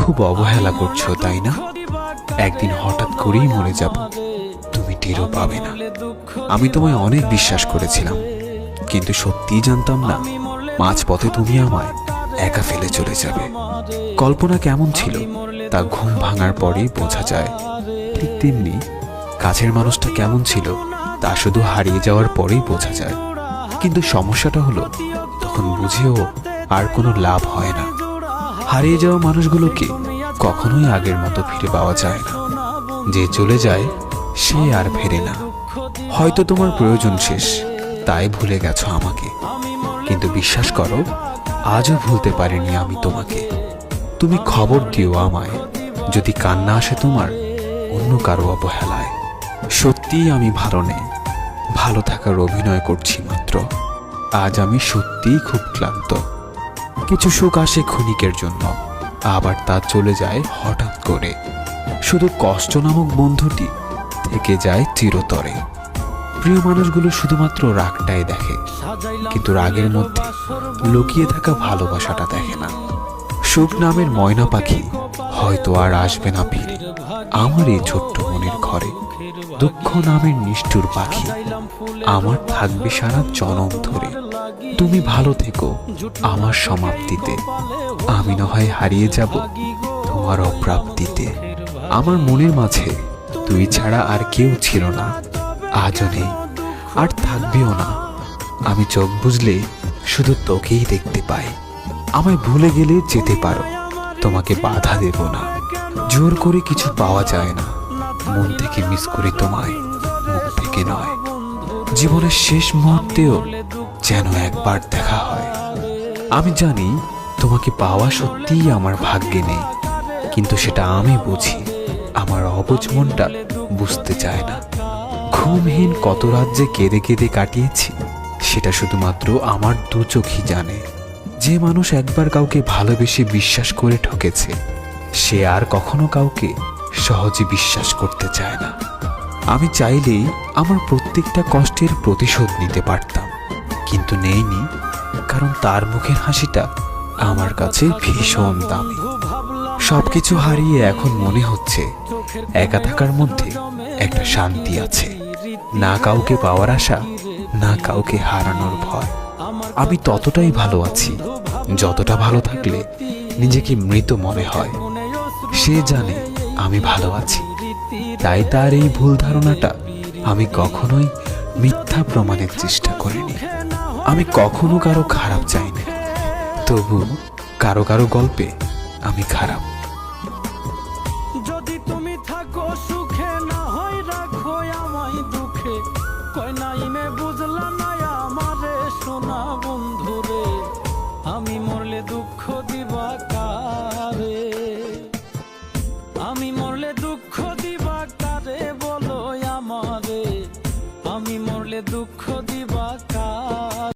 খুব অবহেলা করছো, তাই না? একদিন হঠাৎ করেই মরে যাব, তুমি টেরও পাবে না। আমি তোমায় অনেক বিশ্বাস করেছিলাম, কিন্তু সত্যিই জানতাম না মাঝপথে তুমি আমায় একা ফেলে চলে যাবে। কল্পনা কেমন ছিল তা ঘুম ভাঙার পরেই বোঝা যায়। ঠিক তেমনি কাছের মানুষটা কেমন ছিল তা শুধু হারিয়ে যাওয়ার পরেই বোঝা যায়। কিন্তু সমস্যাটা হলো, তখন বুঝেও আর কোনো লাভ হয় না। হারিয়ে যাওয়া মানুষগুলোকে কখনোই আগের মতো ফিরে পাওয়া যায় না। যে চলে যায় সে আর ফেরে না। হয়তো তোমার প্রয়োজন শেষ, তাই ভুলে গেছো আমাকে, কিন্তু বিশ্বাস করো, আজও ভুলতে পারিনি আমি তোমাকে। তুমি খবর দিও আমায় যদি কান্না আসে তোমার অন্য কারো অবহেলায়। সত্যিই আমি ভালো নেই, ভালো থাকার অভিনয় করছি মাত্র। আজ আমি সত্যিই খুব ক্লান্ত। কিছু সুখ আসে ক্ষণিকের জন্য, আবার তা চলে যায় হঠাৎ করে। শুধু কষ্ট নামক বন্ধুটি থেকে যায় চিরতরে। প্রিয় মানুষগুলো শুধুমাত্র রাগটাই দেখে, কিন্তু রাগের মধ্যে লুকিয়ে থাকা ভালোবাসাটা দেখে না। সুখ নামের ময়না পাখি হয়তো আর আসবে না ফিরে আমার এই ছোট্ট মনের ঘরে। দুঃখ নামের নিষ্ঠুর পাখি আমার থাকবে সারা জনম ধরে। তুমি ভালো থেকো আমার সমাপ্তিতে, আমি না হয় হারিয়ে যাব তোমার অপ্রাপ্তিতে। আমার মনের মাঝে তুই ছাড়া আর কেউ ছিল না, আজও নেই আর থাকবেও না। আমি চোখ বুঝলে শুধু তোকেই দেখতে পাই। আমায় ভুলে গেলে যেতে পারো, তোমাকে বাধা দেব না। জোর করে কিছু পাওয়া যায় না, মন থেকে মিস করি তোমায়, মুখ থেকে নয়। জীবনের শেষ মুহূর্তেও যেন একবার দেখা হয়। আমি জানি তোমাকে পাওয়া সত্যিই আমার ভাগ্যে নেই, কিন্তু সেটা আমি বুঝি, আমার অবুঝ মনটা বুঝতে চায় না। ঘুমহীন কত রাত যে কেঁদে কেঁদে কাটিয়েছি সেটা শুধুমাত্র আমার দু চোখই জানে। যে মানুষ একবার কাউকে ভালোবেসে বিশ্বাস করে ঠকেছে, সে আর কখনো কাউকে সহজে বিশ্বাস করতে চায় না। আমি চাইলেই আমার প্রত্যেকটা কষ্টের প্রতিশোধ নিতে পারতাম, কিন্তু নেইনি, কারণ তার মুখের হাসিটা আমার কাছে ভীষণ দামি। সবকিছু হারিয়ে এখন মনে হচ্ছে একা থাকার মধ্যে একটা শান্তি আছে। না কাউকে পাওয়ার আশা, না কাউকে হারানোর ভয়। আমি ততটাই ভালো আছি যতটা ভালো থাকলে নিজেকে মৃত মনে হয়। সে জানে আমি ভালো আছি, তাই তার এই ভুল ধারণাটা আমি কখনোই মিথ্যা প্রমাণের চেষ্টা করিনি। আমি কখনো কারো খারাপ চাইনি, তবু কারো কারো গল্পে আমি খারাপ। যদি তুমি থাকো সুখে, না হয় রাখো আমায় দুঃখে, কয় নাই